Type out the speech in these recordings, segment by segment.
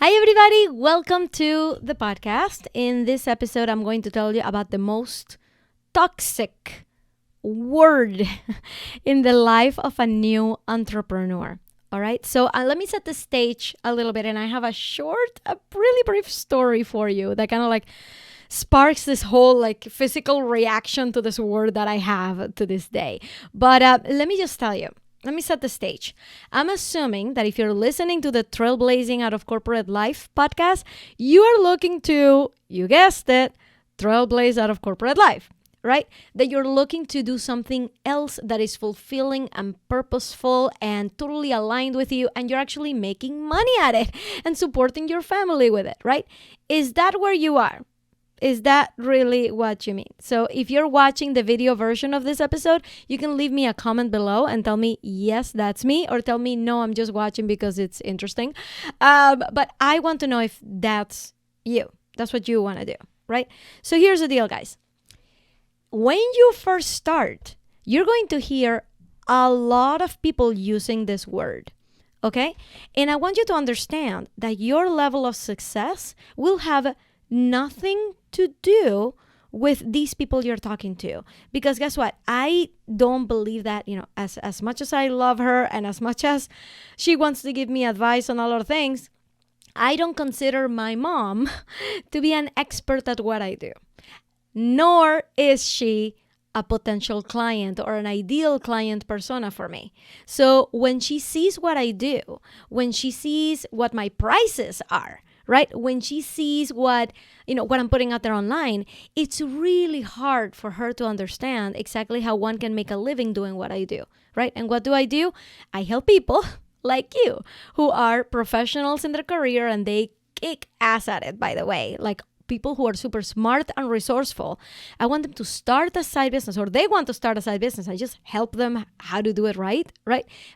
Hi, everybody. Welcome to the podcast. In this episode, I'm going to tell you about the most toxic word in the life of a new entrepreneur. All right. So let me set the stage a little bit. And I have a really brief story for you that kind of like sparks this whole like physical reaction to this word that I have to this day. But let me just tell you. Let me set the stage. I'm assuming that if you're listening to the Trailblazing Out of Corporate Life podcast, you are looking to, you guessed it, trailblaze out of corporate life, right? That you're looking to do something else that is fulfilling and purposeful and totally aligned with you, and you're actually making money at it and supporting your family with it, right? Is that where you are? Is that really what you mean? So if you're watching the video version of this episode, you can leave me a comment below and tell me, yes, that's me, or tell me, no, I'm just watching because it's interesting. But I want to know if that's you. That's what you want to do, right? So here's the deal, guys. When you first start, you're going to hear a lot of people using this word, okay? And I want you to understand that your level of success will have nothing to do with these people you're talking to. Because guess what? I don't believe that, as much as I love her and as much as she wants to give me advice on a lot of things, I don't consider my mom to be an expert at what I do. Nor is she a potential client or an ideal client persona for me. So when she sees what I do, when she sees what my prices are, right? When she sees what I'm putting out there online, it's really hard for her to understand exactly how one can make a living doing what I do, right? And what do? I help people like you who are professionals in their career and they kick ass at it, by the way, like people who are super smart and resourceful. I want them to start a side business, or they want to start a side business. I just help them how to do it right?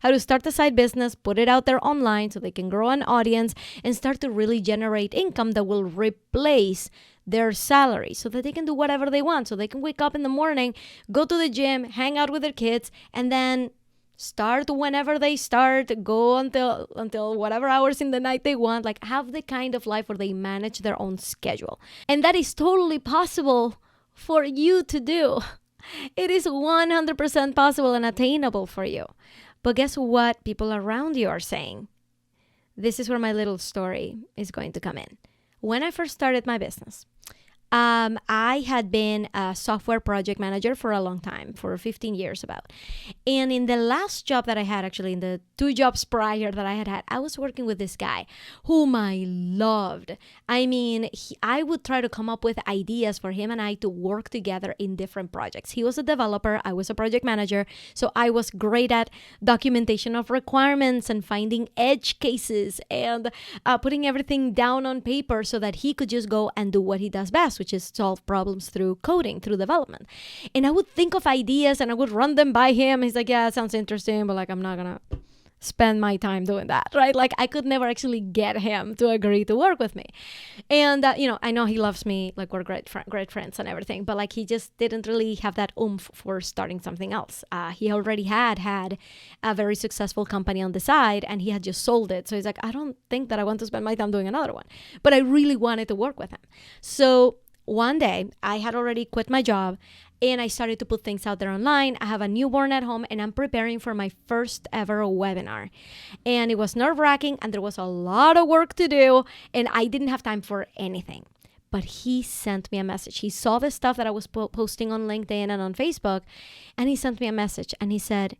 How to start a side business, put it out there online so they can grow an audience and start to really generate income that will replace their salary so that they can do whatever they want. So they can wake up in the morning, go to the gym, hang out with their kids, and then start whenever they start, go until whatever hours in the night they want, like have the kind of life where they manage their own schedule. And that is totally possible for you to do. It is 100% possible and attainable for you. But guess what people around you are saying? This is where my little story is going to come in. When I first started my business, I had been a software project manager for a long time, for 15 years about. And in the last job that I had, actually in the 2 jobs prior that I had, I was working with this guy whom I loved. I mean, I would try to come up with ideas for him and I to work together in different projects. He was a developer, I was a project manager, so I was great at documentation of requirements and finding edge cases and putting everything down on paper so that he could just go and do what he does best, which is solve problems through coding, through development. And I would think of ideas and I would run them by him. He's like, yeah, it sounds interesting, but like, I'm not gonna spend my time doing that, right? Like I could never actually get him to agree to work with me. And, I know he loves me, like we're great friends and everything, but like he just didn't really have that oomph for starting something else. He already had a very successful company on the side and he had just sold it. So he's like, I don't think that I want to spend my time doing another one, but I really wanted to work with him. So one day I had already quit my job and I started to put things out there online. I have a newborn at home and I'm preparing for my first ever webinar. And it was nerve-wracking and there was a lot of work to do and I didn't have time for anything. But he sent me a message. He saw the stuff that I was posting on LinkedIn and on Facebook, and he sent me a message and he said,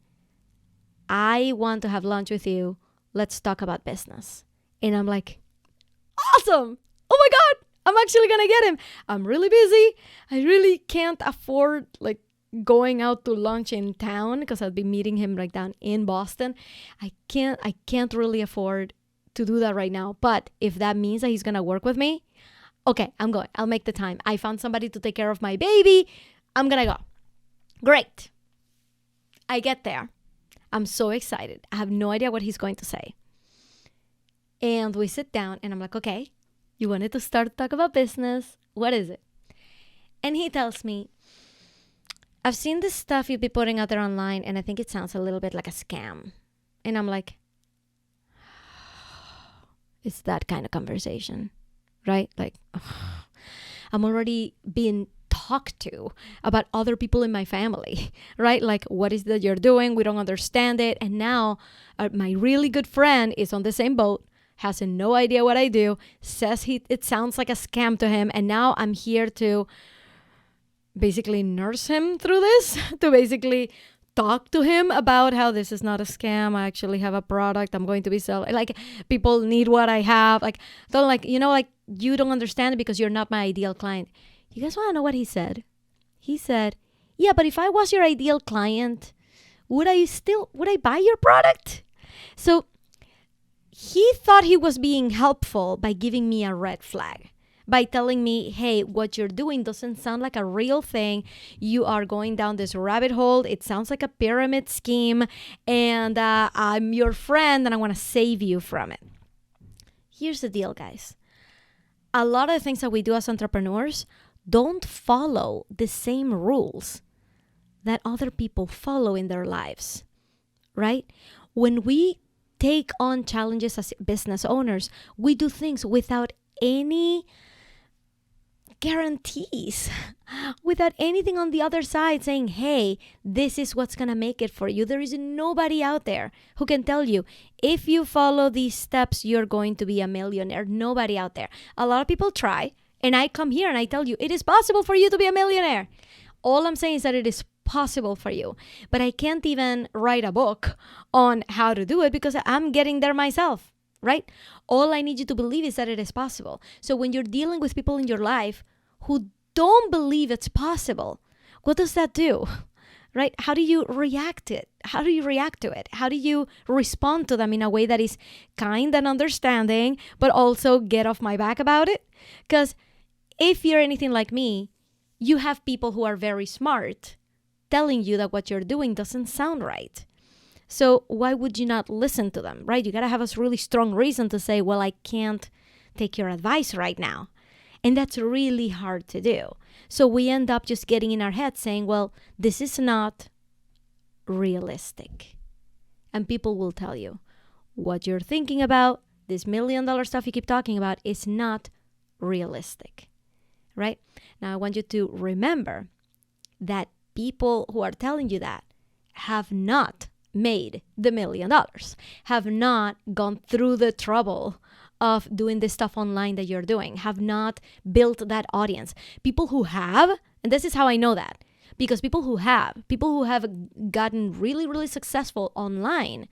I want to have lunch with you. Let's talk about business. And I'm like, awesome. Oh my God. I'm actually going to get him. I'm really busy. I really can't afford like going out to lunch in town because I'll be meeting him like down in Boston. I can't really afford to do that right now. But if that means that he's going to work with me, okay, I'm going. I'll make the time. I found somebody to take care of my baby. I'm going to go. Great. I get there. I'm so excited. I have no idea what he's going to say. And we sit down and I'm like, okay, you wanted to start to talk about business. What is it? And he tells me, I've seen this stuff you've been putting out there online, and I think it sounds a little bit like a scam. And I'm like, It's that kind of conversation, right? Like, I'm already being talked to about other people in my family, right? Like, what is that you're doing? We don't understand it. And now my really good friend is on the same boat, has no idea what I do, says it sounds like a scam to him. And now I'm here to basically nurse him through this, to basically talk to him about how this is not a scam. I actually have a product I'm going to be selling. Like, people need what I have. Like, don't like, like, you don't understand it because you're not my ideal client. You guys want to know what he said? He said, yeah, but if I was your ideal client, would I buy your product? So he thought he was being helpful by giving me a red flag, by telling me, hey, what you're doing doesn't sound like a real thing. You are going down this rabbit hole. It sounds like a pyramid scheme, and I'm your friend and I want to save you from it. Here's the deal, guys. A lot of the things that we do as entrepreneurs don't follow the same rules that other people follow in their lives, right? When we take on challenges as business owners, we do things without any guarantees, without anything on the other side saying, hey, this is what's going to make it for you. There is nobody out there who can tell you, if you follow these steps, you're going to be a millionaire. Nobody out there. A lot of people try, and I come here and I tell you, it is possible for you to be a millionaire. All I'm saying is that it is possible for you, but I can't even write a book on how to do it because I'm getting there myself, right? All I need you to believe is that it is possible. So when you're dealing with people in your life who don't believe it's possible, what does that do, right? How do you react to it? How do you react to it? How do you respond to them in a way that is kind and understanding, but also get off my back about it? Because if you're anything like me, you have people who are very smart telling you that what you're doing doesn't sound right. So why would you not listen to them, right? You got to have a really strong reason to say, well, I can't take your advice right now. And that's really hard to do. So we end up just getting in our head saying, well, this is not realistic. And people will tell you, what you're thinking about, this $1 million stuff you keep talking about, is not realistic, right? Now, I want you to remember that people who are telling you that have not made the $1 million, have not gone through the trouble of doing this stuff online that you're doing, have not built that audience. People who have, and this is how I know that, because people who have gotten really, really successful online,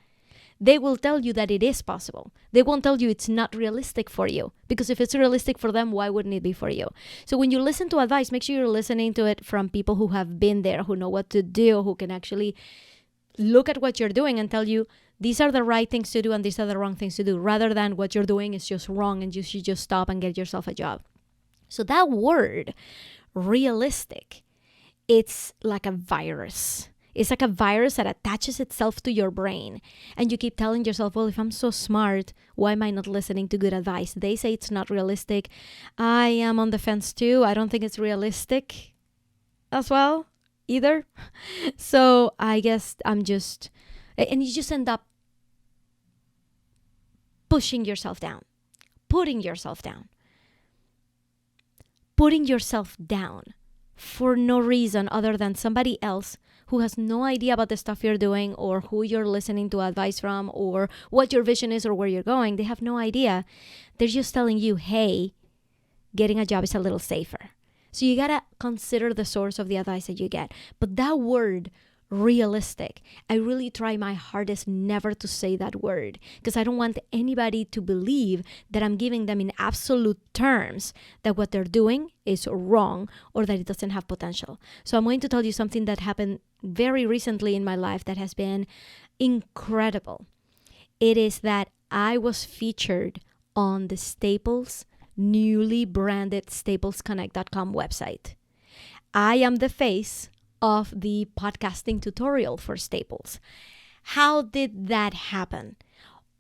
they will tell you that it is possible. They won't tell you it's not realistic for you, because if it's realistic for them, why wouldn't it be for you? So when you listen to advice, make sure you're listening to it from people who have been there, who know what to do, who can actually look at what you're doing and tell you, these are the right things to do and these are the wrong things to do, rather than what you're doing is just wrong and you should just stop and get yourself a job. So that word, realistic, it's like a virus. It's like a virus that attaches itself to your brain. And you keep telling yourself, well, if I'm so smart, why am I not listening to good advice? They say it's not realistic. I am on the fence too. I don't think it's realistic as well either. So I guess and you just end up pushing yourself down, putting yourself down for no reason other than somebody else who has no idea about the stuff you're doing or who you're listening to advice from or what your vision is or where you're going. They have no idea. They're just telling you, hey, getting a job is a little safer. So you gotta consider the source of the advice that you get. But that word, realistic, I really try my hardest never to say that word, because I don't want anybody to believe that I'm giving them in absolute terms that what they're doing is wrong or that it doesn't have potential. So I'm going to tell you something that happened very recently in my life that has been incredible. It is that I was featured on the Staples newly branded staplesconnect.com website. I am the face of the podcasting tutorial for Staples. How did that happen?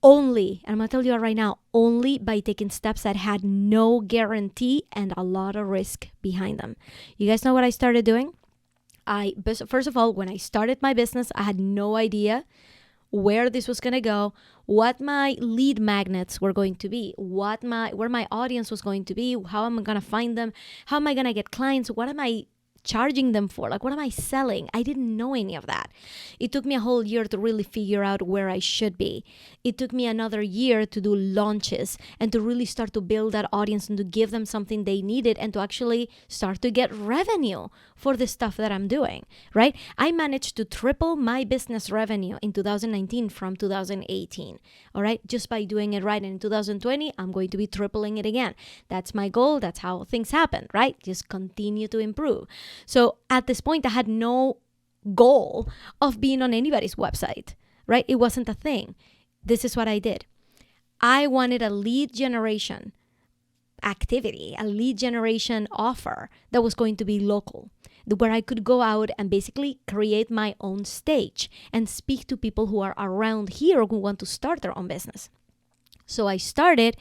Only, and I'm going to tell you right now, only by taking steps that had no guarantee and a lot of risk behind them. You guys know what I started doing? First of all, when I started my business, I had no idea where this was going to go, what my lead magnets were going to be, where my audience was going to be, how am I going to find them, how am I going to get clients, what am I charging them for, like what am I selling? I didn't know any of that. It took me a whole year to really figure out where I should be. It took me another year to do launches and to really start to build that audience and to give them something they needed and to actually start to get revenue for the stuff that I'm doing, right? I managed to triple my business revenue in 2019 from 2018, all right? Just by doing it right. And in 2020, I'm going to be tripling it again. That's my goal. That's how things happen, right? Just continue to improve. So at this point, I had no goal of being on anybody's website, right? It wasn't a thing. This is what I did. I wanted a lead generation activity, a lead generation offer that was going to be local, where I could go out and basically create my own stage and speak to people who are around here who want to start their own business. So I started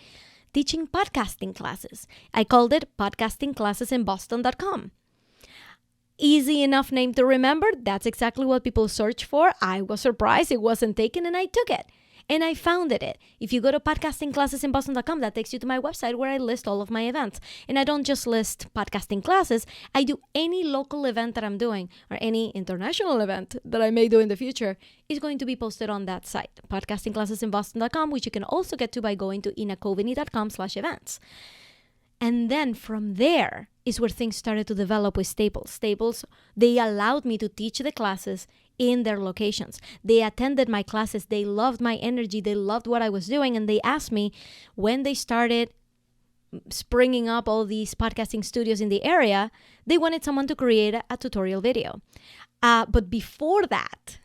teaching podcasting classes. I called it podcastingclassesinboston.com. Easy enough name to remember. That's exactly what people search for. I was surprised it wasn't taken and I took it. And I founded it. If you go to podcastingclassesinboston.com, that takes you to my website where I list all of my events. And I don't just list podcasting classes. I do any local event that I'm doing or any international event that I may do in the future is going to be posted on that site, podcastingclassesinboston.com, which you can also get to by going to inakoveny.com/events. And then from there is where things started to develop with Staples. Staples, they allowed me to teach the classes in their locations. They attended my classes. They loved my energy. They loved what I was doing. And they asked me when they started springing up all these podcasting studios in the area, they wanted someone to create a tutorial video. But before that,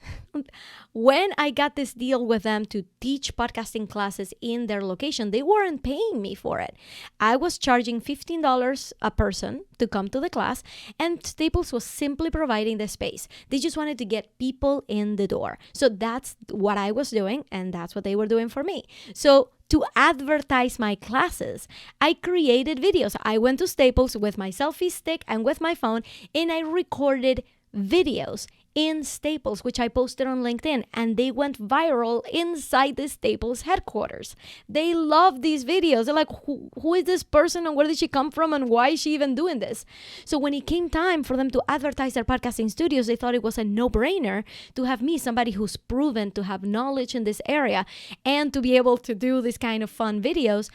when I got this deal with them to teach podcasting classes in their location, they weren't paying me for it. I was charging $15 a person to come to the class, and Staples was simply providing the space. They just wanted to get people in the door. So that's what I was doing, and that's what they were doing for me. So to advertise my classes, I created videos. I went to Staples with my selfie stick and with my phone, and I recorded videos in Staples, which I posted on LinkedIn, and they went viral inside the Staples headquarters. They loved these videos. They're like, who is this person and where did she come from and why is she even doing this? So when it came time for them to advertise their podcasting studios, they thought it was a no-brainer to have me, somebody who's proven to have knowledge in this area and to be able to do this kind of fun videos,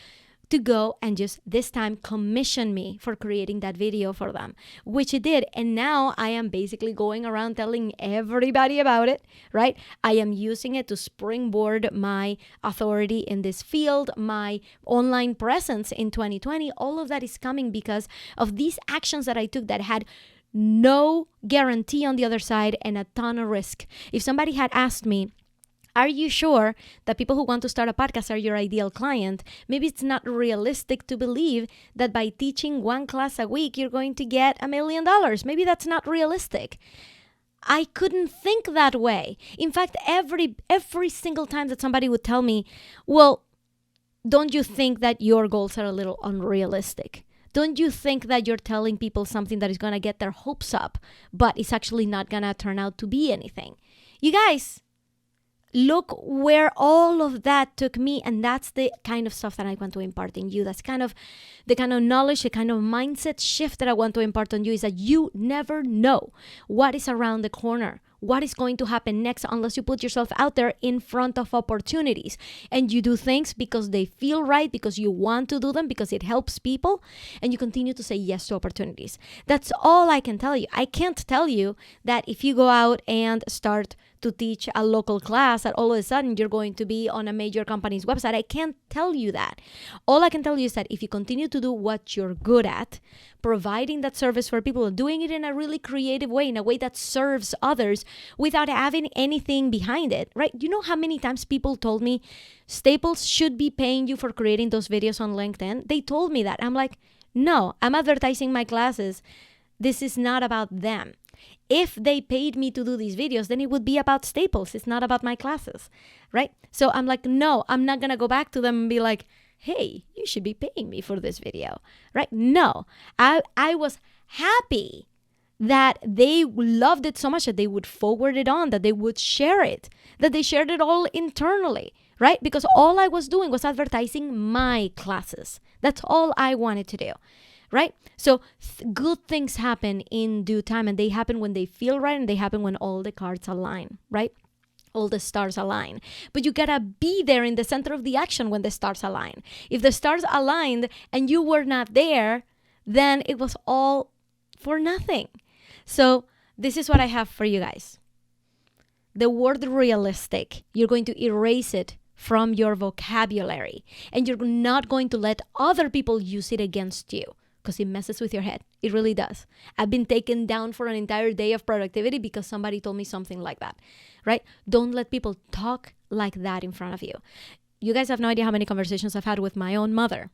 to go and just this time commission me for creating that video for them, which it did. And now I am basically going around telling everybody about it, right? I am using it to springboard my authority in this field, my online presence in 2020. All of that is coming because of these actions that I took that had no guarantee on the other side and a ton of risk. If somebody had asked me, are you sure that people who want to start a podcast are your ideal client? Maybe it's not realistic to believe that by teaching one class a week, you're going to get $1 million. Maybe that's not realistic. I couldn't think that way. In fact, every single time that somebody would tell me, well, don't you think that your goals are a little unrealistic? Don't you think that you're telling people something that is going to get their hopes up, but it's actually not going to turn out to be anything? You guys, look where all of that took me, and that's the kind of stuff that I want to impart in you. That's kind of the kind of knowledge, the kind of mindset shift that I want to impart on you, is that you never know what is around the corner, what is going to happen next, unless you put yourself out there in front of opportunities and you do things because they feel right, because you want to do them, because it helps people, and you continue to say yes to opportunities. That's all I can tell you. I can't tell you that if you go out and start to teach a local class that all of a sudden you're going to be on a major company's website. I can't tell you that. All I can tell you is that if you continue to do what you're good at, providing that service for people, doing it in a really creative way, in a way that serves others without having anything behind it, right? You know how many times people told me, Staples should be paying you for creating those videos on LinkedIn? They told me that. I'm like, no, I'm advertising my classes. This is not about them. If they paid me to do these videos, then it would be about Staples. It's not about my classes, right? So I'm like, no, I'm not going to go back to them and be like, hey, you should be paying me for this video, right? No, I was happy that they loved it so much that they would forward it on, that they would share it, that they shared it all internally, right? Because all I was doing was advertising my classes. That's all I wanted to do, right? So good things happen in due time, and they happen when they feel right, and they happen when all the cards align, right? All the stars align. But you gotta be there in the center of the action when the stars align. If the stars aligned and you were not there, then it was all for nothing. So this is what I have for you guys. The word realistic, you're going to erase it from your vocabulary, and you're not going to let other people use it against you, because it messes with your head. It really does. I've been taken down for an entire day of productivity because somebody told me something like that, right? Don't let people talk like that in front of you. You guys have no idea how many conversations I've had with my own mother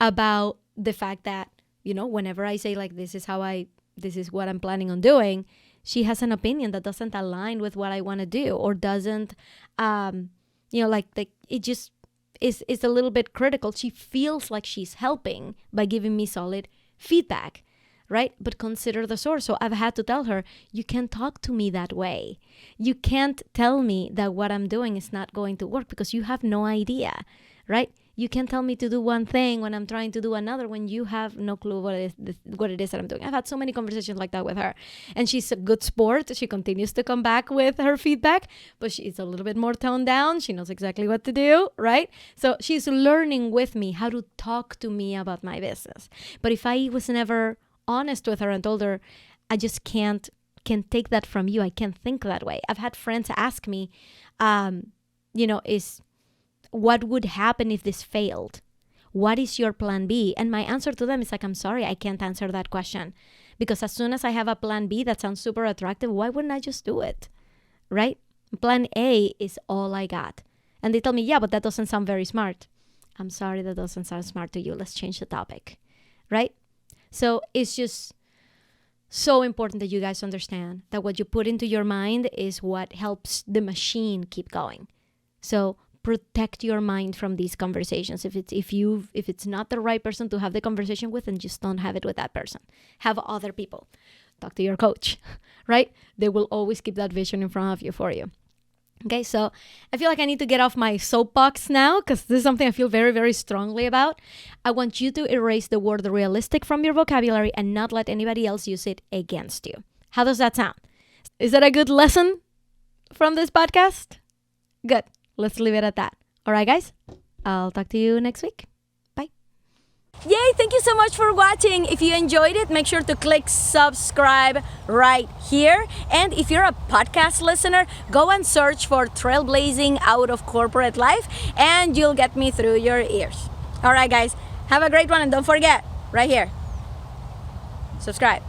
about the fact that, whenever I say like, this is what I'm planning on doing, she has an opinion that doesn't align with what I want to do, or doesn't, it just is a little bit critical. She feels like she's helping by giving me solid feedback, right? But consider the source. So I've had to tell her, you can't talk to me that way. You can't tell me that what I'm doing is not going to work, because you have no idea, right? You can't tell me to do one thing when I'm trying to do another, when you have no clue what it is that I'm doing. I've had so many conversations like that with her, and she's a good sport. She continues to come back with her feedback, but she's a little bit more toned down. She knows exactly what to do, right? So she's learning with me how to talk to me about my business. But if I was never honest with her and told her, I just can't take that from you, I can't think that way. I've had friends ask me, what would happen if this failed? What is your plan B? And my answer to them is like, I'm sorry, I can't answer that question. Because as soon as I have a plan B that sounds super attractive, why wouldn't I just do it? Right? Plan A is all I got. And they tell me, yeah, but that doesn't sound very smart. I'm sorry, that doesn't sound smart to you. Let's change the topic. Right? So it's just so important that you guys understand that what you put into your mind is what helps the machine keep going. So protect your mind from these conversations. If it's not the right person to have the conversation with, then just don't have it with that person. Have other people. Talk to your coach, right? They will always keep that vision in front of you for you. Okay, so I feel like I need to get off my soapbox now, because this is something I feel very, very strongly about. I want you to erase the word realistic from your vocabulary and not let anybody else use it against you. How does that sound? Is that a good lesson from this podcast? Good. Let's leave it at that. All right, guys. I'll talk to you next week. Bye. Yay! Thank you so much for watching. If you enjoyed it, make sure to click subscribe right here. And if you're a podcast listener, go and search for Trailblazing Out of Corporate Life, and you'll get me through your ears. All right, guys. Have a great one, and don't forget, right here, subscribe.